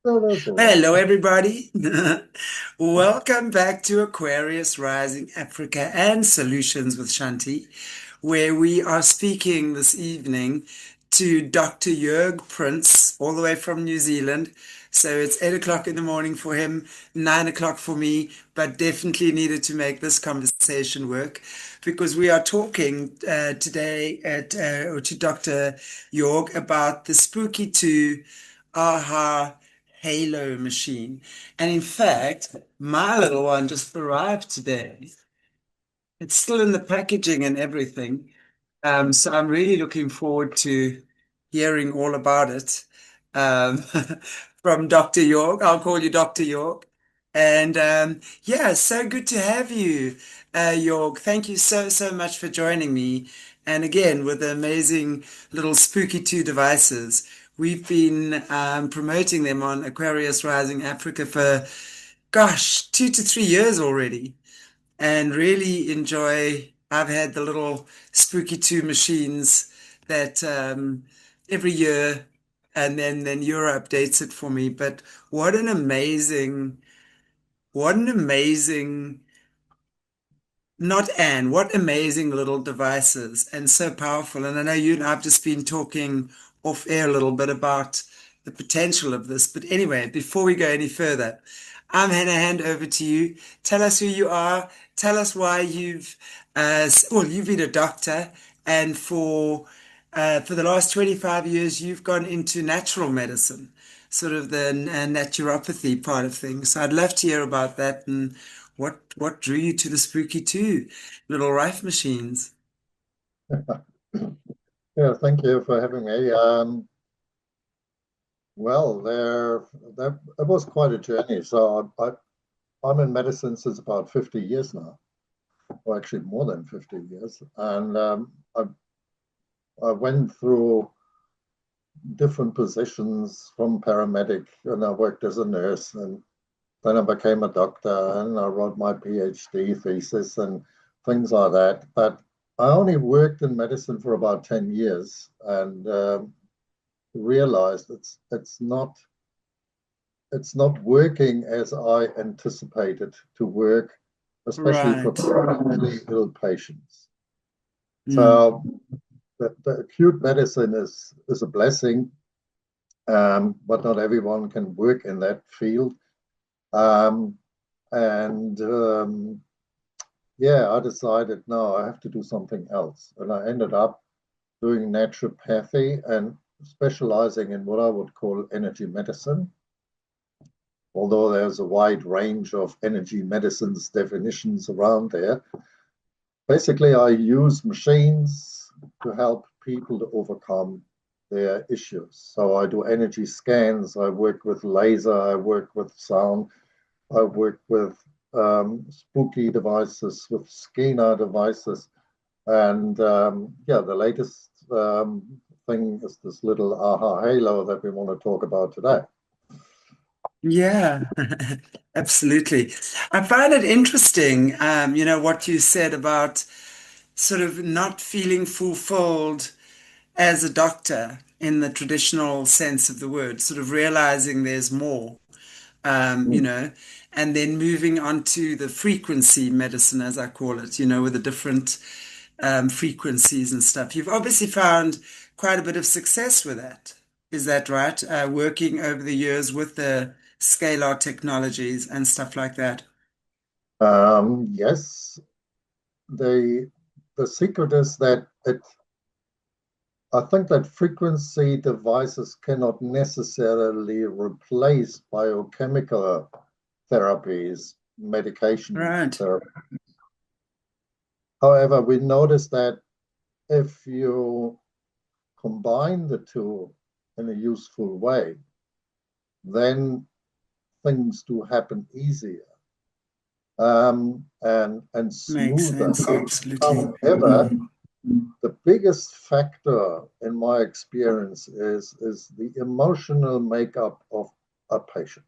No, that's all right. Hello, everybody. Welcome back to Aquarius Rising Africa and Solutions with Chanti, where we are speaking this evening to Dr. Jörg Prinz, all the way from New Zealand. So it's 8 o'clock in the morning for him, 9 o'clock for me, but definitely needed to make this conversation work because we are talking today to Dr. Jörg about the spooky two aha Halo machine. And in fact, my little one just arrived today. It's still in the packaging and everything. So I'm really looking forward to hearing all about it um, from Dr. York. I'll call you Dr. York. And yeah, so good to have you, York. Thank you so much for joining me. And again, with the amazing little spooky two devices. We've been promoting them on Aquarius Rising Africa for, gosh, 2 to 3 years already and really enjoy. I've had the little spooky two machines that every year, and then Euro updates it for me. But what an amazing, what an amazing, not Anne, what amazing little devices and so powerful. And I know you and I've just been talking off air a little bit about the potential of this. But anyway, before we go any further, I'm going to hand over to you. Tell us who you are. Tell us why well, you've been a doctor, and for the last 25 years, you've gone into natural medicine, sort of the naturopathy part of things. So I'd love to hear about that and what drew you to the spooky two little rife machines. Yeah, thank you for having me. Well, there it was quite a journey. I'm in medicine since about 50 years now, or actually more than 50 years. And I went through different positions from paramedic, and I worked as a nurse, and then I became a doctor, and I wrote my PhD thesis and things like that. But I only worked in medicine for about 10 years, and realized it's not working as I anticipated to work, especially for Right. chronically ill patients. Mm. So the acute medicine is a blessing, but not everyone can work in that field. Um, and yeah, I decided no, I have to do something else, and I ended up doing naturopathy and specializing in what I would call energy medicine, although there's a wide range of energy medicines definitions around there. Basically, I use machines to help people to overcome their issues. So I do energy scans, I work with laser, I work with sound, I work with spooky devices, with scanner devices. And yeah, the latest thing is this little AHA halo that we want to talk about today. Yeah, absolutely. I find it interesting, what you said about sort of not feeling fulfilled as a doctor in the traditional sense of the word, sort of realizing there's more. um, you Mm. know, and then moving on to the frequency medicine, as I call it, with the different frequencies and stuff. You've obviously found quite a bit of success with that. Is that right? Working over the years with the scalar technologies and stuff like that. Yes, the secret is that I think that frequency devices cannot necessarily replace biochemical therapies, medication Right. therapy. However, we noticed that if you combine the two in a useful way, then things do happen easier and Makes smoother. sense. Absolutely. However, the biggest factor in my experience is the emotional makeup of a patient.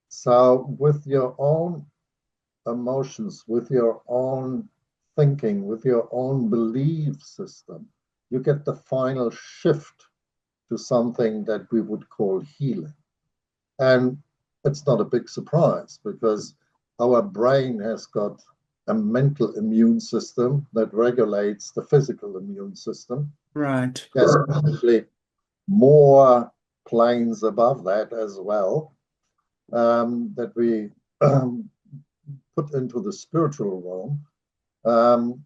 So, with your own emotions, with your own thinking, with your own belief system, you get the final shift to something that we would call healing. And it's not a big surprise because our brain has got a mental immune system that regulates the physical immune system. Right. There's probably more planes above that as well, that we put into the spiritual realm.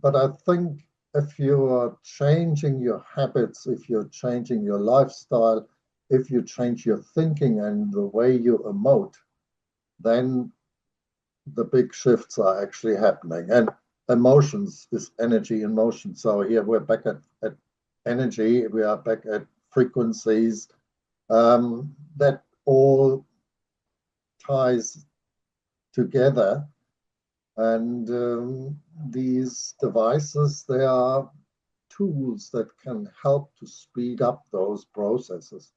But I think if you are changing your habits, if you're changing your lifestyle, if you change your thinking and the way you emote, then the big shifts are actually happening. And emotions is energy in motion. So here we're back at energy, we are back at frequencies. That all ties together. And these devices, they are tools that can help to speed up those processes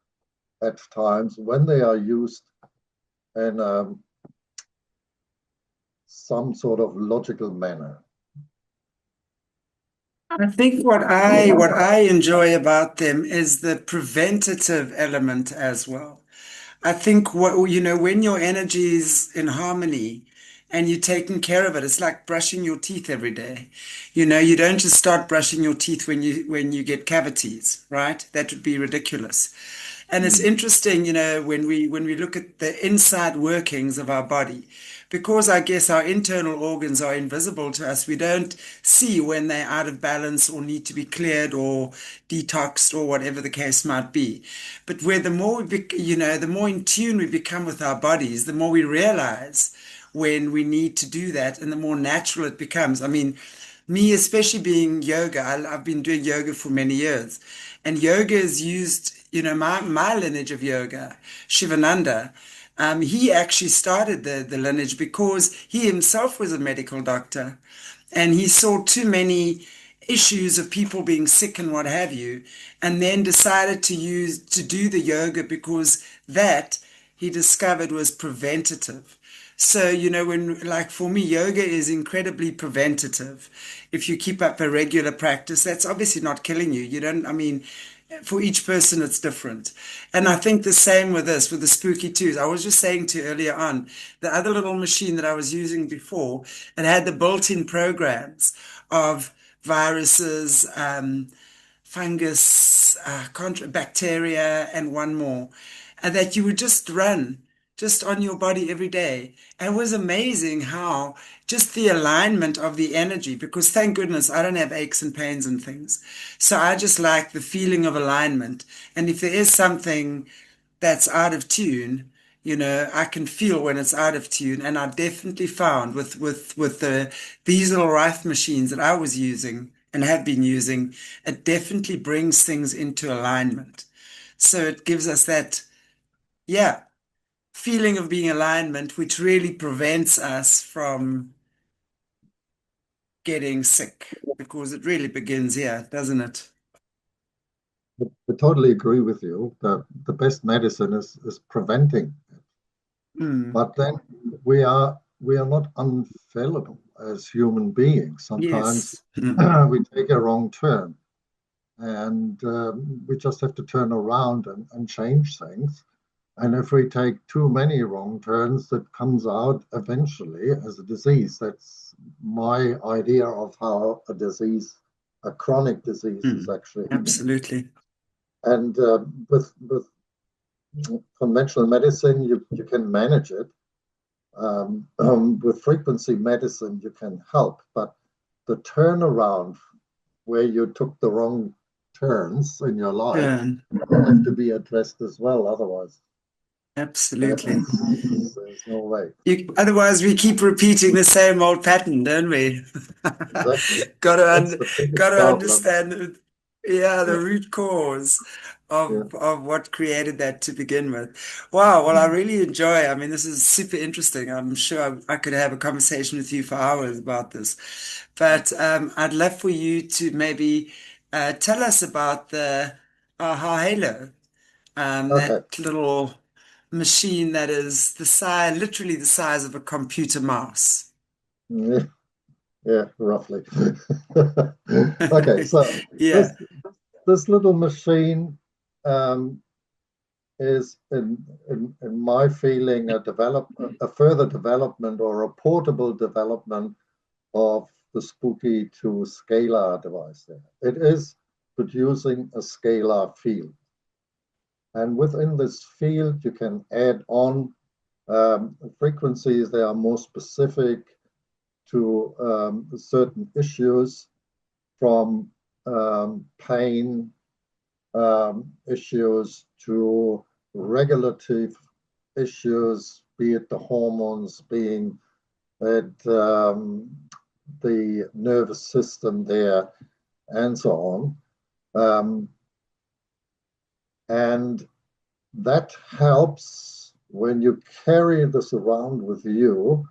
at times when they are used in some sort of logical manner. I think what I enjoy about them is the preventative element as well. I think when your energy is in harmony and you're taking care of it, it's like brushing your teeth every day. You don't just start brushing your teeth when you get cavities, right? That would be ridiculous. And it's interesting, when we look at the inside workings of our body, because I guess our internal organs are invisible to us. We don't see when they're out of balance or need to be cleared or detoxed or whatever the case might be. But where the more the more in tune we become with our bodies, the more we realize when we need to do that, and the more natural it becomes. I mean, me, especially being yoga, I've been doing yoga for many years, and yoga is used, my lineage of yoga, Shivananda. He actually started the lineage because he himself was a medical doctor and he saw too many issues of people being sick and what have you, and then decided to do the yoga because that he discovered was preventative. So, when, like, for me, yoga is incredibly preventative. If you keep up a regular practice, that's obviously not killing you. You don't, I mean, for each person, it's different. And I think the same with this, with the spooky twos. I was just saying to you earlier on, the other little machine that I was using before, it had the built-in programs of viruses, fungus, bacteria, and one more, and that you would just run just on your body every day. And it was amazing how just the alignment of the energy, because thank goodness I don't have aches and pains and things. So I just like the feeling of alignment. And if there is something that's out of tune, I can feel when it's out of tune. And I definitely found with these little Rife machines that I was using and have been using, it definitely brings things into alignment. So it gives us that, yeah, feeling of being alignment, which really prevents us from getting sick, because it really begins here, doesn't it? I totally agree with you. The best medicine is preventing. Mm. But then we are not unfallible as human beings. Sometimes Yes. Mm. we take a wrong turn, and we just have to turn around and change things. And if we take too many wrong turns, that comes out eventually as a disease. That's my idea of how a chronic disease, is Mm. actually happening. Absolutely. And with conventional medicine, you can manage it. With frequency medicine, you can help, but the turnaround where you took the wrong turns in your life Turn. have to be addressed as well. Otherwise, Absolutely. there's no way. Otherwise, we keep repeating the same old pattern, don't we? Exactly. Got to That's the biggest got to problem. understand, yeah, Yeah, the root cause yeah. of what created that to begin with. Wow. Well, I really enjoy. I mean, this is super interesting. I'm sure I could have a conversation with you for hours about this, but I'd love for you to maybe tell us about the Aha Halo, Okay. that little machine that is literally the size of a computer mouse. Yeah, yeah, roughly. Okay, so Yeah. this this little machine, um, is, in my feeling, a further development or a portable development of the spooky to scalar device there. It is producing a scalar field. And within this field, you can add on frequencies that are more specific to certain issues, from pain issues to regulative issues, be it the hormones, being it the nervous system there, and so on. And that helps when you carry this around with you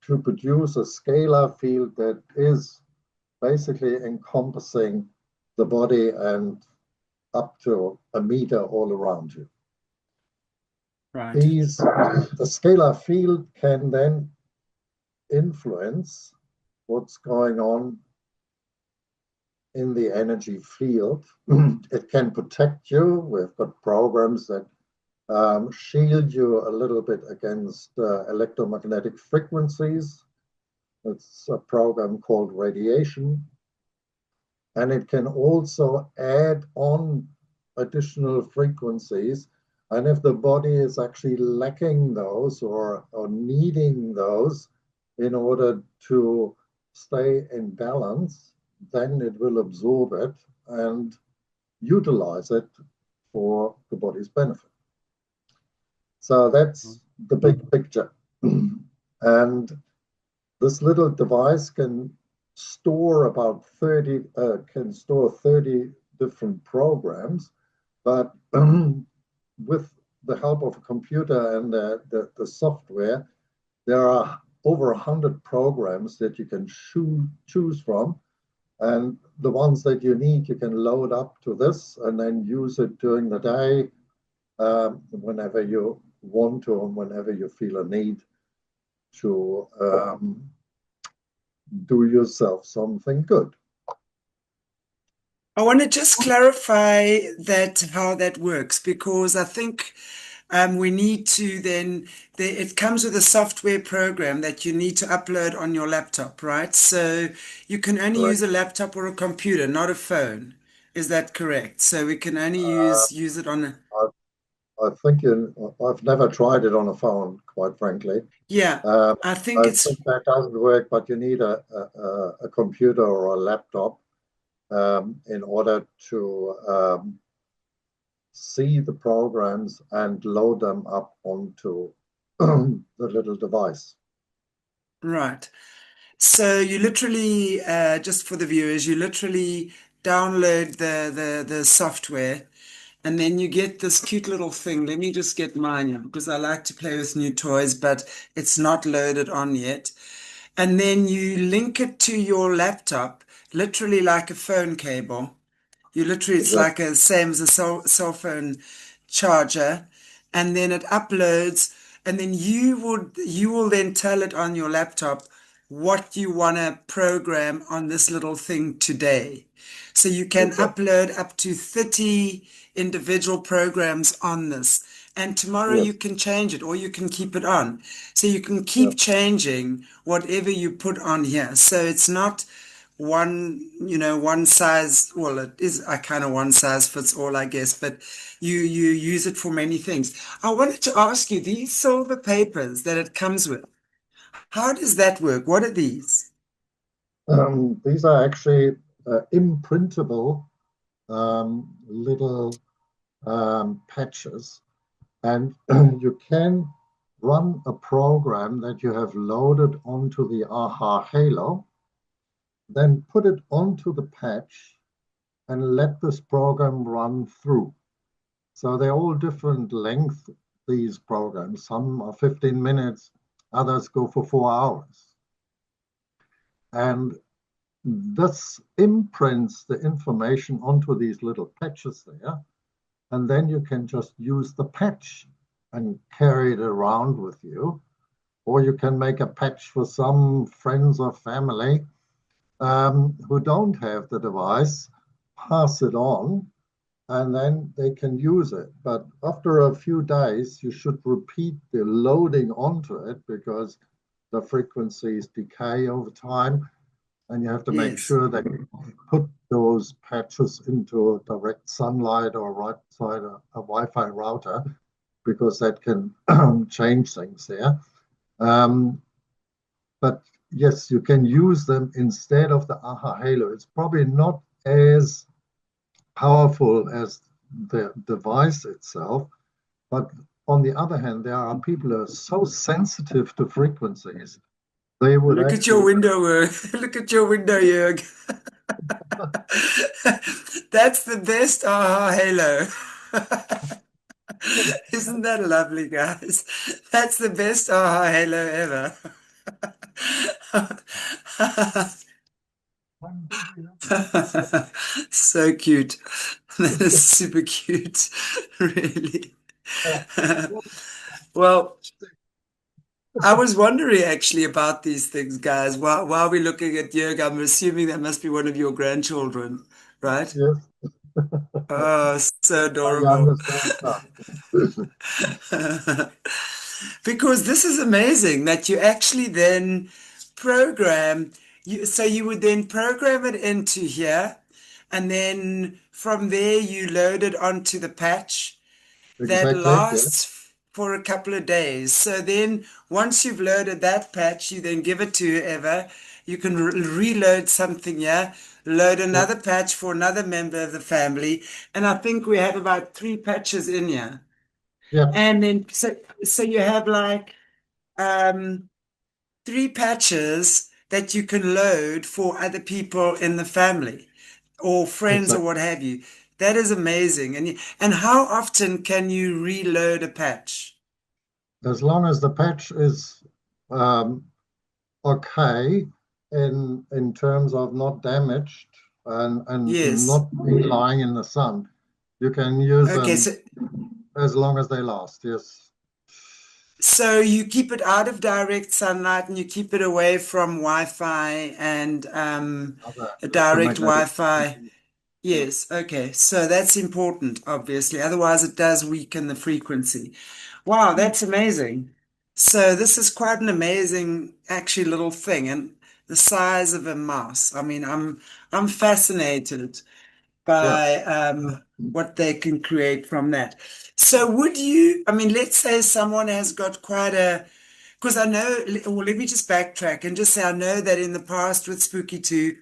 to produce a scalar field that is basically encompassing the body and up to a meter all around you. Right. The scalar field can then influence what's going on in the energy field. It can protect you. We've got programs that shield you a little bit against electromagnetic frequencies. It's a program called radiation. And it can also add on additional frequencies. And if the body is actually lacking those or needing those in order to stay in balance, then it will absorb it and utilize it for the body's benefit. So that's the big picture. And this little device can store 30 different programs, but with the help of a computer and the software, there are over 100 programs that you can choose from. And the ones that you need, you can load up to this and then use it during the day, whenever you want to and whenever you feel a need to do yourself something good. I want to just clarify how that works, because I think we need to then, it comes with a software program that you need to upload on your laptop, right? So you can only use a laptop or a computer, not a phone. Is that correct? So we can only use it on a... I think I've never tried it on a phone, quite frankly. Yeah, I think I think that doesn't work, but you need a computer or a laptop in order to see the programs and load them up onto the little device. Right. So you literally, just for the viewers, you literally download the software, and then you get this cute little thing. Let me just get mine here, because I like to play with new toys, but it's not loaded on yet. And then you link it to your laptop, literally like a phone cable. It's like a same as a cell phone charger, and then it uploads, and then you will then tell it on your laptop what you want to program on this little thing today. So you can upload up to 30 individual programs on this. And tomorrow you can change it, or you can keep it on. So you can keep changing whatever you put on here. So it's not one size, well, it is a kind of one size fits all, I guess, but you use it for many things. I wanted to ask you, these silver papers that it comes with, how does that work? What are these? These are actually imprintable little patches, and you can run a program that you have loaded onto the AHA Halo, then put it onto the patch and let this program run through. So they're all different length, these programs. Some are 15 minutes, others go for 4 hours. And this imprints the information onto these little patches there, and then you can just use the patch and carry it around with you. Or you can make a patch for some friends or family who don't have the device, pass it on, and then they can use it. But after a few days, you should repeat the loading onto it because the frequencies decay over time, and you have to make Yes. sure that you put those patches into direct sunlight or right side a Wi-Fi router because that can change things there. Um, but yes, you can use them instead of the AHA Halo. It's probably not as powerful as the device itself, but on the other hand, there are people who are so sensitive to frequencies, they would Look at your actually, window, look at your window, Jörg. That's the best aha halo. Isn't that lovely, guys? That's the best aha halo ever. when did we So cute. That is super cute, really. have Well, I was wondering actually about these things, guys. While we're looking at Jörg, I'm assuming that must be one of your grandchildren, right? yes, Oh, so my adorable. youngest grandson. Because this is amazing that you actually then program you, so you would then program it into here, and then from there you load it onto the patch that Exactly, yes. lasts for a couple of days. So then once you've loaded that patch, you then give it to whoever. You can reload something here, load Yep, another patch for another member of the family, and I think we have about 3 patches in here. yep, And then so you have like um 3 patches that you can load for other people in the family or friends or exactly. what have you. That is amazing. And how often can you reload a patch? As long as the patch is um, okay in terms of not damaged and Yes. not lying in the sun, you can use Okay, them as long as they last. Yes, so you keep it out of direct sunlight and you keep it away from Wi-Fi and other a direct electromagnetic. Wi-Fi. Yes, okay. So that's important, obviously. Otherwise, it does weaken the frequency. Wow, that's amazing. So this is quite an amazing, actually, little thing, and the size of a mouse. I mean, I'm fascinated Yeah. by what they can create from that. So would you, I mean, let's say someone has got quite a, because I know, well, let me just backtrack and just say I know that in the past with Spooky 2,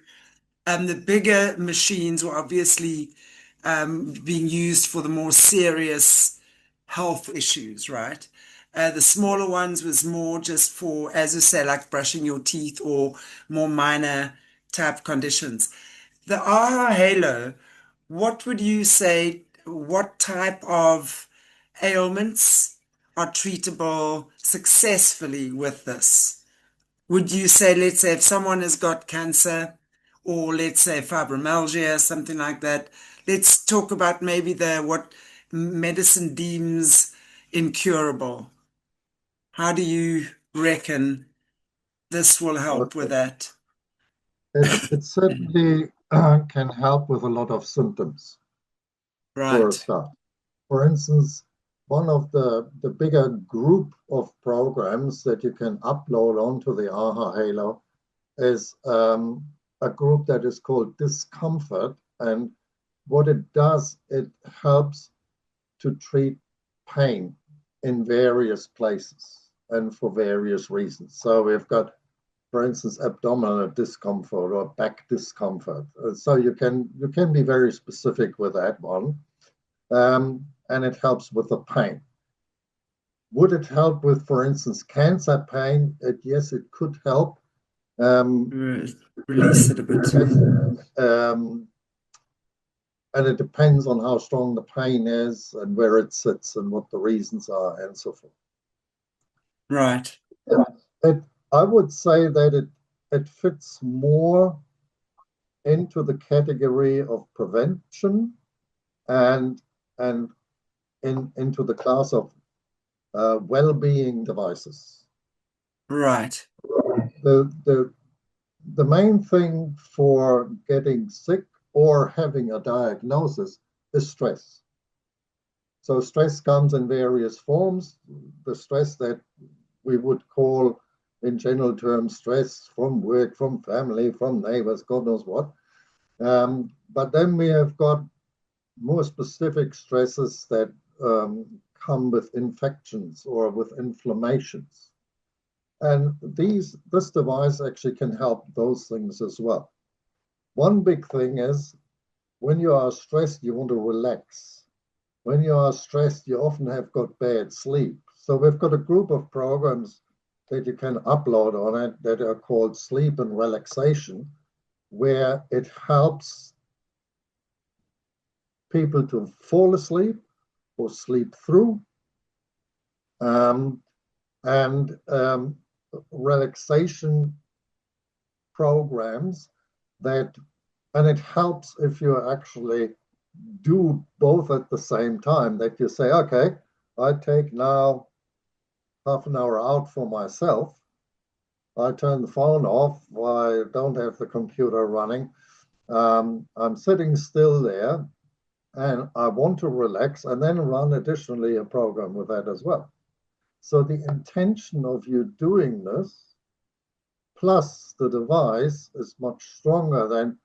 the bigger machines were obviously being used for the more serious health issues, right? The smaller ones was more just for, as you say, like brushing your teeth or more minor type conditions. The AHA Halo, what would you say, what type of ailments are treatable successfully with this? Would you say, let's say, if someone has got cancer or let's say fibromyalgia, something like that, let's talk about maybe the what medicine deems incurable. How do you reckon this will help with Okay. that? It certainly can help with a lot of symptoms for a Right, start. For instance, one of the bigger group of programs that you can upload onto the AHA Halo is a group that is called discomfort. And what it does, it helps to treat pain in various places and for various reasons. So we've got, for instance, abdominal discomfort or back discomfort. So you can be very specific with that one, and it helps with the pain. Would it help with, for instance, cancer pain? Yes, it could help. Um, release it a bit. um, and it depends on how strong the pain is and where it sits and what the reasons are and so forth. Right, It, I would say that it fits more into the category of prevention and and into the class of well-being devices. right, The, the the main thing for getting sick or having a diagnosis is stress. So stress comes in various forms. The stress that we would call, in general terms, stress from work, from family, from neighbors, God knows what. But then we have got more specific stresses that come with infections or with inflammations. And this device actually can help those things as well. One big thing is when you are stressed, you want to relax. When you are stressed, you often have got bad sleep. So we've got a group of programs that you can upload on it that are called sleep and relaxation, where it helps people to fall asleep or sleep through, and relaxation programs that, and it helps if you actually do both at the same time, that you say, okay, I take now half an hour out for myself. I turn the phone off. I don't have the computer running. I'm sitting still there and I want to relax, and then run additionally a program with that as well. So the intention of you doing this plus the device is much stronger than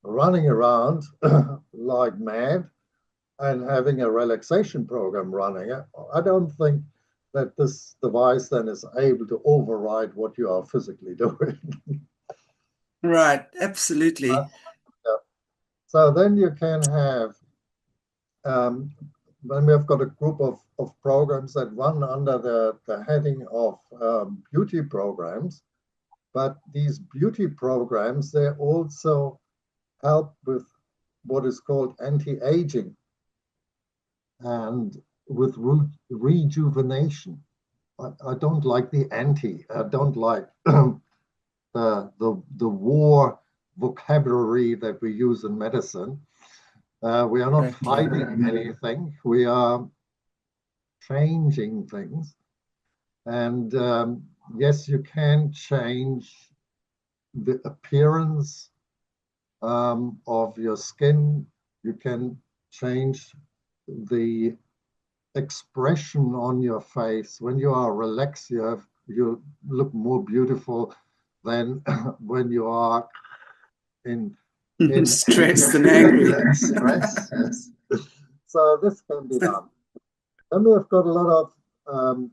running around like mad and having a relaxation program running. I don't think that this device then is able to override what you are physically doing. Right, absolutely. Yeah. So then you can have, then we've got a group of programs that run under the heading of beauty programs. But these beauty programs, they also help with what is called anti-aging and with rejuvenation. I don't like the anti. I don't like the war vocabulary that we use in medicine. We are not fighting anything. We are changing things. And yes, you can change the appearance of your skin. You can change the expression on your face. When you are relaxed, you look more beautiful than when you are in stressed and angry. stress. Yes. So this can be done. Then we've got a lot of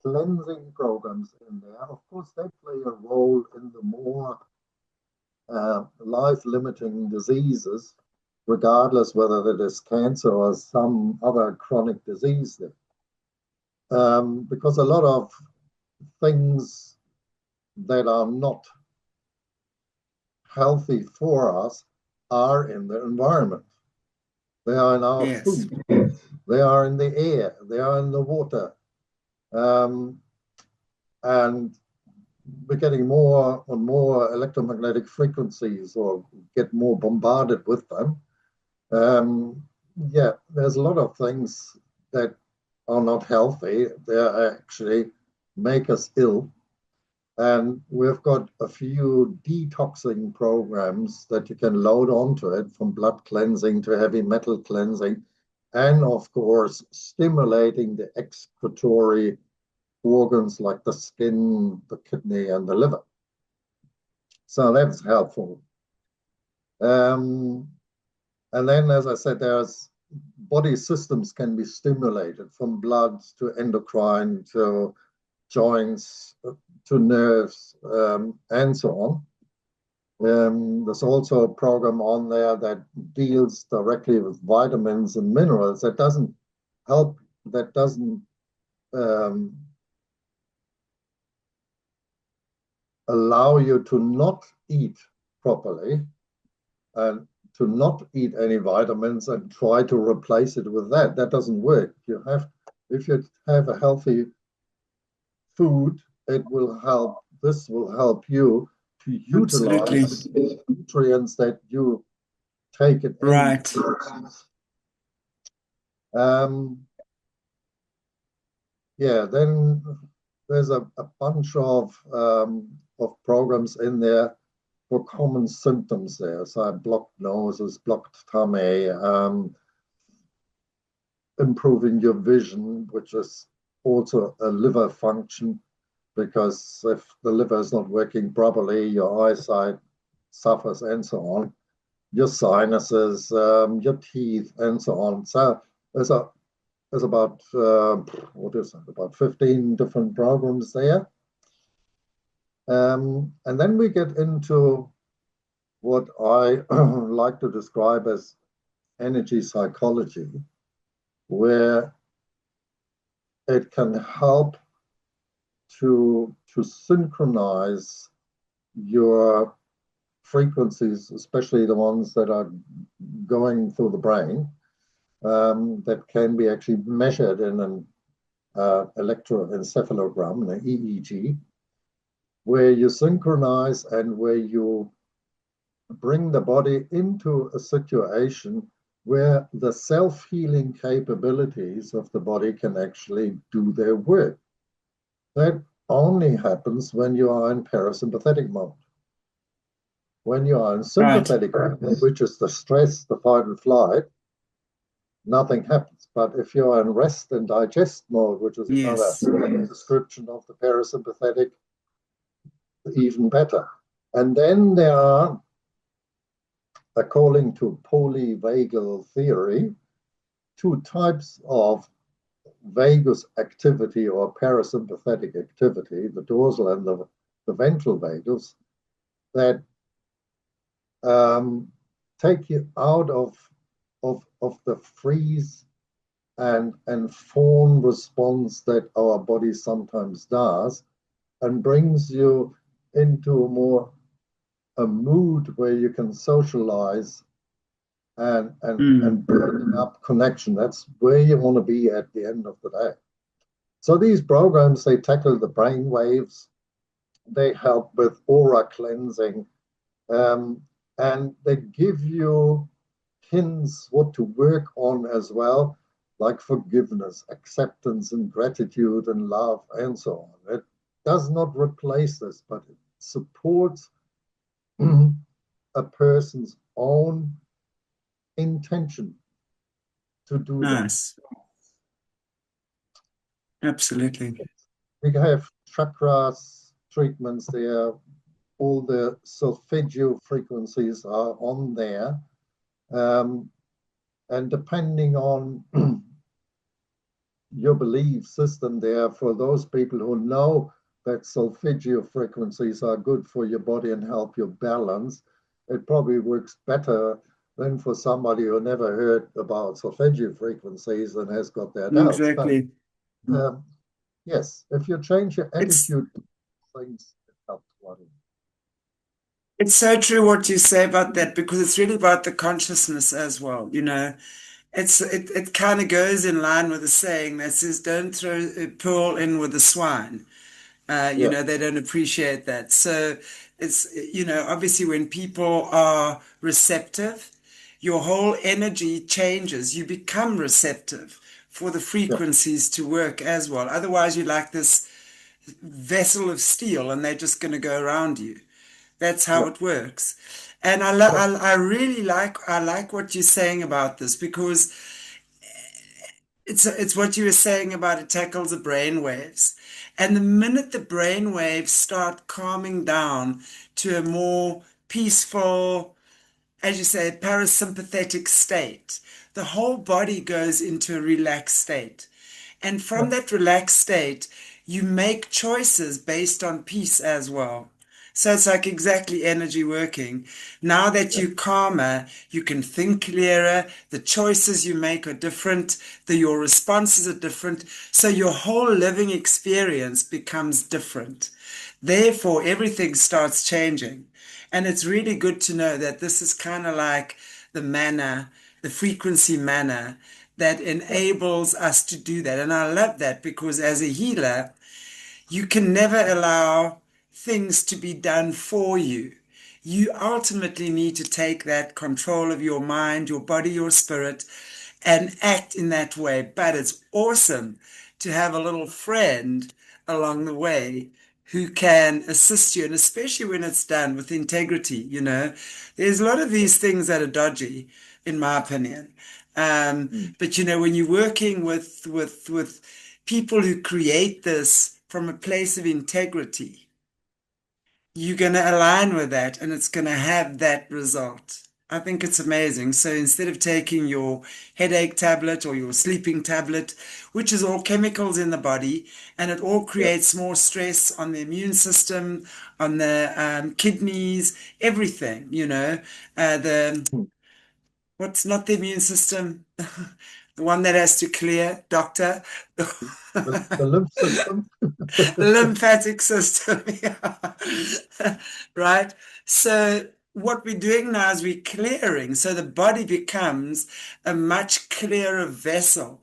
cleansing programs in there. Of course, they play a role in the more life-limiting diseases, regardless whether it is cancer or some other chronic disease there. Because a lot of things that are not healthy for us are in the environment. They are in our food. They are in the air. They are in the water. And we're getting more and more electromagnetic frequencies or get more bombarded with them. Yeah, there's a lot of things that are not healthy. They actually make us ill. And we've got a few detoxing programs that you can load onto it, from blood cleansing to heavy metal cleansing, and of course, stimulating the excretory organs like the skin, the kidney, and the liver. So that's helpful. And then, as I said, there's body systems can be stimulated, from blood to endocrine to joints to nerves, and so on. There's also a program on there that deals directly with vitamins and minerals. That doesn't help, that doesn't allow you to not eat properly and to not eat any vitamins and try to replace it with that. That doesn't work. You have, if you have a healthy food, it will help. This will help you to utilize the nutrients that you take it in. Right. Yeah, then there's a bunch of programs in there for common symptoms there. So blocked noses, blocked tummy, improving your vision, which is also a liver function, because if the liver is not working properly, your eyesight suffers and so on, your sinuses, your teeth, and so on. So there's about, what is it, about 15 different programs there. And then we get into what I like to describe as energy psychology, where it can help to synchronize your frequencies, especially the ones that are going through the brain, that can be actually measured in an electroencephalogram, an EEG, where you synchronize and where you bring the body into a situation where the self-healing capabilities of the body can actually do their work. That only happens when you are in parasympathetic mode. When you are in sympathetic mode, which is the stress, the fight and flight, nothing happens. But if you are in rest and digest mode, which is another description of the parasympathetic, even better. And then there are, according to polyvagal theory, two types of vagus activity or parasympathetic activity, the dorsal and the ventral vagus, that take you out of the freeze and fawn response that our body sometimes does, and brings you into a mood where you can socialize and building up connection. That's where you want to be at the end of the day. So these programs, they tackle the brain waves, they help with aura cleansing, and they give you hints what to work on as well, like forgiveness, acceptance, and gratitude, and love, and so on. It does not replace this, but it supports a person's own intention to do that. Absolutely. We have chakras treatments there. All the solfeggio frequencies are on there. And depending on your belief system there, for those people who know that solfeggio frequencies are good for your body and help your balance, it probably works better than for somebody who never heard about solfeggio frequencies and has got their doubts. Exactly. But, yes, if you change your attitude, things help. It's so true what you say about that, because it's really about the consciousness as well. You know, it kind of goes in line with the saying that says, "Don't throw a pearl in with the swine." You know, they don't appreciate that. So it's, you know, obviously when people are receptive, your whole energy changes. You become receptive for the frequencies to work as well. Otherwise, you're like this vessel of steel and they're just going to go around you. That's how it works. And I really like what you're saying about this, because it's what you were saying about it tackles the brain waves. And the minute the brain waves start calming down to a more peaceful, as you say, parasympathetic state, the whole body goes into a relaxed state. And from that relaxed state, you make choices based on peace as well. So it's like exactly energy working. Now that you're calmer, you can think clearer. The choices you make are different. Your responses are different. So your whole living experience becomes different. Therefore, everything starts changing. And it's really good to know that this is kind of like the manner, the frequency manner that enables us to do that. And I love that, because as a healer, you can never allow things to be done for you. You ultimately need to take that control of your mind, your body, your spirit, and act in that way. But it's awesome to have a little friend along the way who can assist you, and especially when it's done with integrity. There's a lot of these things that are dodgy, in my opinion. Mm. But when you're working with people who create this from a place of integrity, you're going to align with that and it's going to have that result. I think it's amazing. So instead of taking your headache tablet or your sleeping tablet, which is all chemicals in the body, and it all Yeah. creates more stress on the immune system, on the kidneys, everything, the Mm. what's not the immune system? The one that has to clear, doctor. The lymph system. Lymphatic system. Yeah. Right. So what we're doing now is we're clearing. So the body becomes a much clearer vessel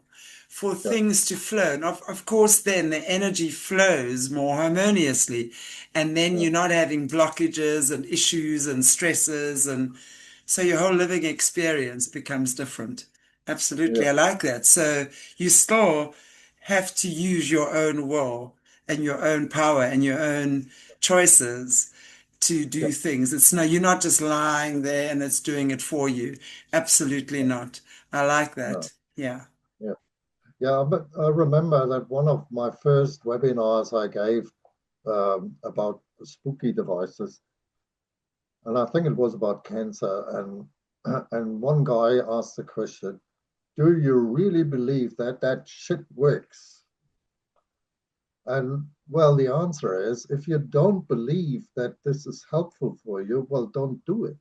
for Yeah. things to flow. And of course, then the energy flows more harmoniously. And then Yeah. you're not having blockages and issues and stresses. And so your whole living experience becomes different. Absolutely. Yeah. I like that. So you still have to use your own will and your own power and your own choices to Yeah. do things. It's no, you're not just lying there and it's doing it for you. Absolutely not. I like No. that. Yeah. Yeah. Yeah. But I remember that one of my first webinars I gave about spooky devices, and I think it was about cancer. And one guy asked the question, "Do you really believe that that shit works?" And well, the answer is, if you don't believe that this is helpful for you, well, don't do it.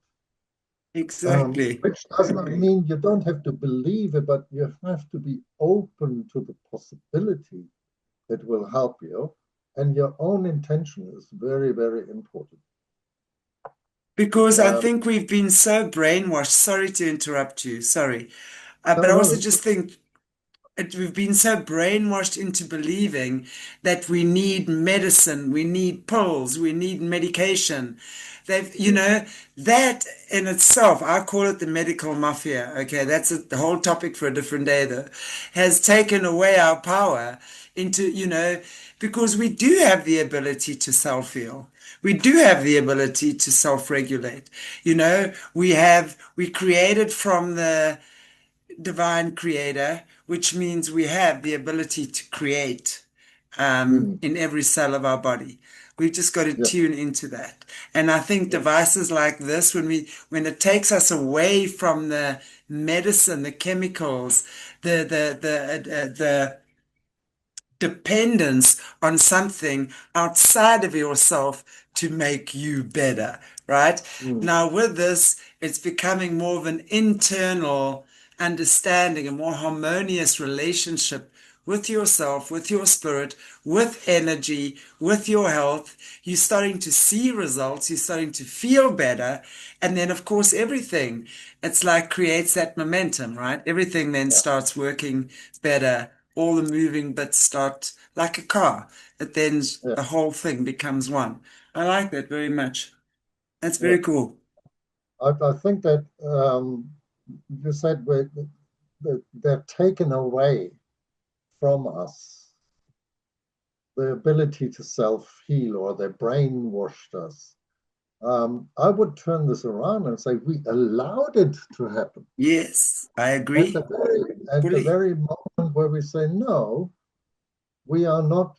Exactly. Which does not mean you don't have to believe it, but you have to be open to the possibility it will help you. And your own intention is very, very important. Because I Um, think we've been so brainwashed. Sorry to interrupt you. Sorry. no, But I no, also just think we've been so brainwashed into believing that we need medicine, we need pills, we need medication. yeah, That in itself, I call it the medical mafia. Okay, that's the whole topic for a different day, though, has taken away our power into, because we do have the ability to self-heal. We do have the ability to self-regulate. We created from the divine creator, which means we have the ability to create mm, in every cell of our body. We've just got to yeah, tune into that. And I think yeah, devices like this, when it takes us away from the medicine, the chemicals, the dependence on something outside of yourself to make you better, right? mm, Now, with this, it's becoming more of an internal understanding, a more harmonious relationship with yourself, with your spirit, with energy, with your health. You're starting to see results, you're starting to feel better. And then, of course, everything, it's like creates that momentum, right? Everything then yeah, starts working better. All the moving bits start like a car. It then yeah, the whole thing becomes one. I like that very much. That's yeah. very cool. I think that you said they're taken away from us the ability to self-heal, or they brainwashed us. I would turn this around and say we allowed it to happen. Yes, I At the agree very, at the fully. very moment where we say, no, we are not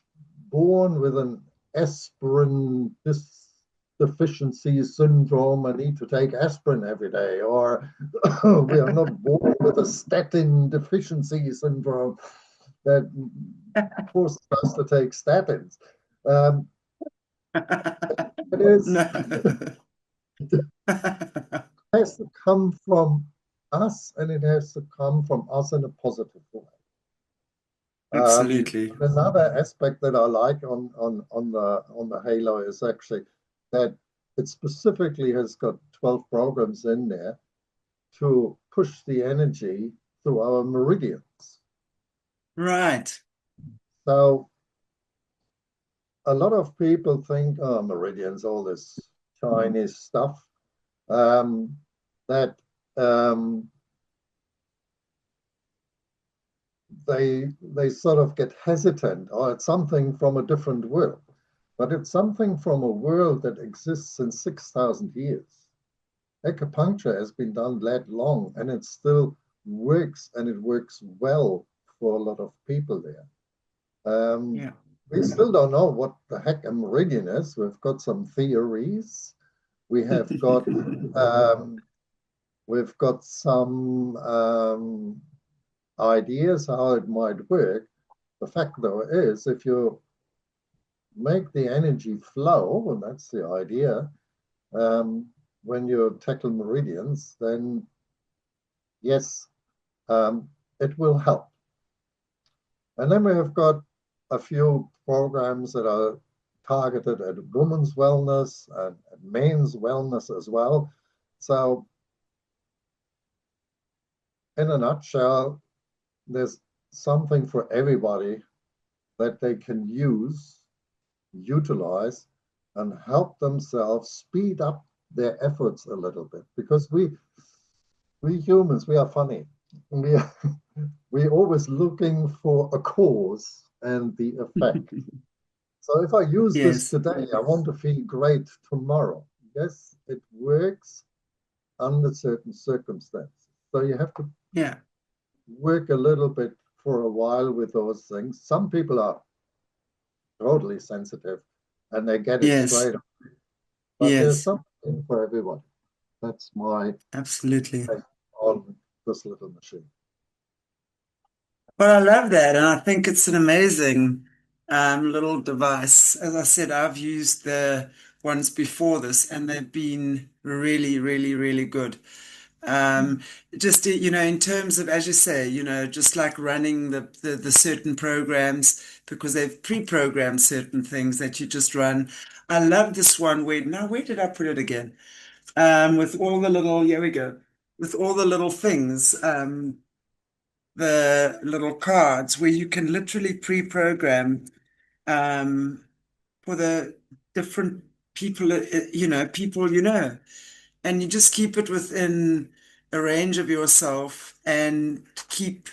born with an aspirin deficiency syndrome. I need to take aspirin every day, or we are not born with a statin deficiency syndrome that forces us to take statins. Um, it is No. has to come from us, and it has to come from us in a positive way. Absolutely. Another aspect that I like on the Halo is actually that it specifically has got 12 programs in there to push the energy through our meridians. Right. So a lot of people think, oh, meridians, all this Chinese stuff, um, that um, they sort of get hesitant, or it's something from a different world. but it's something from a world that exists since 6,000 years. Acupuncture has been done that long, and it still works, and it works well for a lot of people there. Yeah. We still don't know what the heck a meridian is. We've got some theories. We have got we've got some ideas how it might work. The fact, though, is if you make the energy flow, and that's the idea, when you tackle meridians, then yes, it will help. And then we have got a few programs that are targeted at women's wellness and men's wellness as well. So, in a nutshell, there's something for everybody that they can utilize, and help themselves speed up their efforts a little bit. Because we humans, we are funny. We are, we're always looking for a cause and the effect. So if I use this Yes. today, I want to feel great tomorrow. Yes, it works under certain circumstances. So you have to Yeah. work a little bit for a while with those things. Some people are totally sensitive and they get it Yes. straight away. But there's Yes. something for everybody. That's my Absolutely. take on this little machine. Well, I love that, and I think it's an amazing little device. As I said, I've used the ones before this, and they've been really, really, really good. Um, just in terms of, as you say, just like running the certain programs because they've pre-programmed certain things that you just run. I love this one where did I put it again? With all the little, here we go, with all the little things. The little cards where you can literally pre-program um, for the different people, and you just keep it within a range of yourself and keep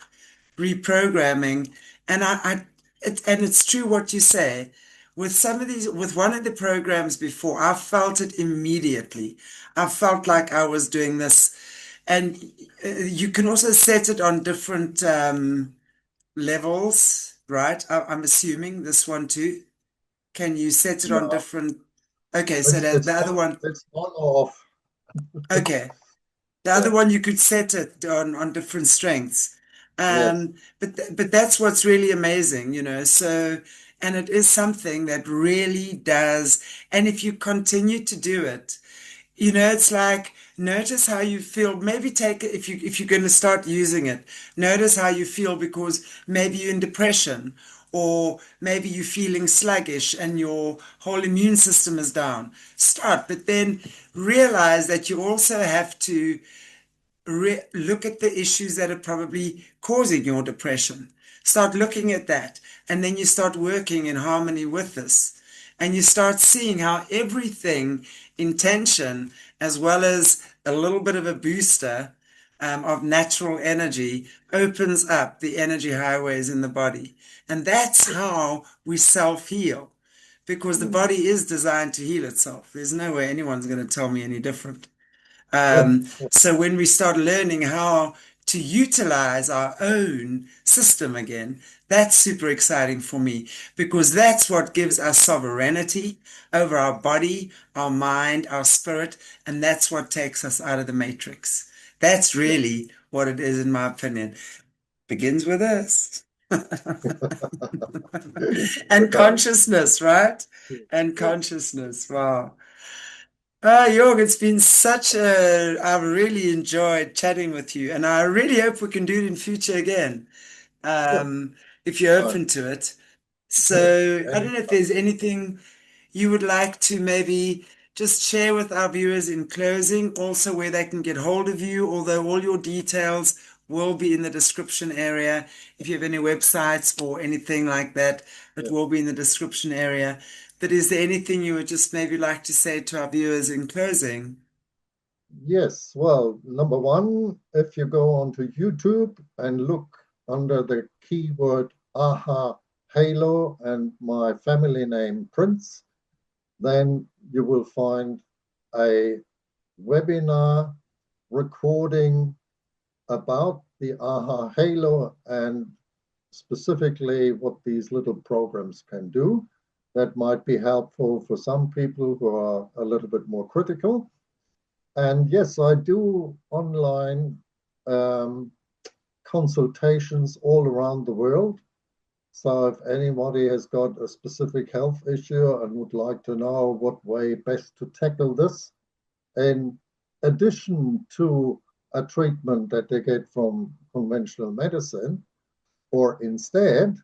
reprogramming. And it's true what you say. With some of these, with one of the programs before, I felt it immediately. I felt like I was doing this, and you can also set it on different levels, right? I'm assuming this one too. Can you set it on No, different? Okay, so it's the other one. it's on or off. Okay, the other Yeah. one you could set it on different strengths. Yes. But that's what's really amazing, So, and it is something that really does. And if you continue to do it, it's like notice how you feel. Maybe take it if you're going to start using it. Notice how you feel because maybe you're in depression or maybe you're feeling sluggish and your whole immune system is down. Start, but then realize that you also have to look at the issues that are probably causing your depression. Start looking at that. And then you start working in harmony with this. And you start seeing how everything in tension, as well as a little bit of a booster of natural energy, opens up the energy highways in the body. And that's how we self heal. Because the Mm. body is designed to heal itself. There's no way anyone's going to tell me any different. Yeah. So when we start learning how to utilize our own system again, that's super exciting for me because that's what gives us sovereignty over our body, our mind, our spirit, and that's what takes us out of the matrix. That's Yeah. really what it is, in my opinion. Begins with us. The And guy. consciousness, right? And Yeah. consciousness. Wow. Ah, Jörg, it's been I've really enjoyed chatting with you, and I really hope we can do it in future again, Yeah. um, if you're Fine. open to it. Yes. So I And don't know if there's anything you would like to maybe just share with our viewers in closing, also where they can get hold of you, although all your details will be in the description area. If you have any websites or anything like that, it yeah. will be in the description area. But is there anything you would just maybe like to say to our viewers in closing? Yes. Well, number one, if you go onto YouTube and look under the keyword AHA Halo and my family name Prince, then you will find a webinar recording about the AHA Halo and specifically what these little programs can do. That might be helpful for some people who are a little bit more critical. And yes, I do online consultations all around the world. So if anybody has got a specific health issue and would like to know what way best to tackle this, in addition to a treatment that they get from conventional medicine, or instead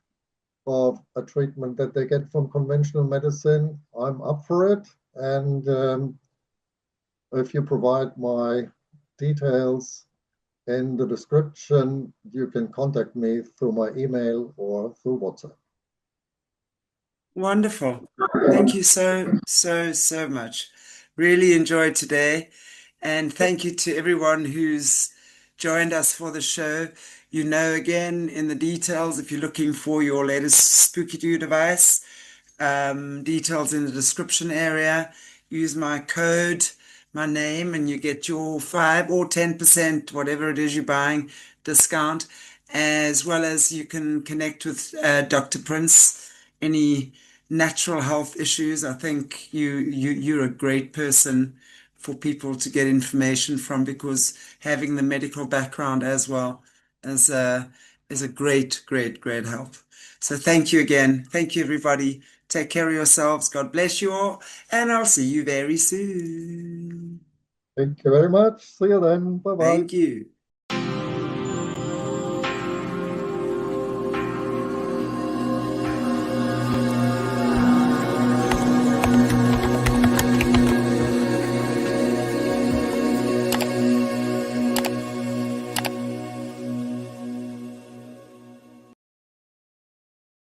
of a treatment that they get from conventional medicine, I'm up for it. And if you provide my details in the description, you can contact me through my email or through WhatsApp. Wonderful. Thank you so much. Really enjoyed today. And thank you to everyone who's joined us for the show. You know, again, in the details, if you're looking for your latest Spooky Doo device, details in the description area. Use my code, my name, and you get your 5 or 10%, whatever it is you're buying, discount. As well as you can connect with Dr. Prince. Any natural health issues, I think you're a great person for people to get information from, because having the medical background as well is a great help. So thank you again. Thank you, everybody. Take care of yourselves. God bless you all. And I'll see you very soon. Thank you very much. See you then. Bye bye. Thank you.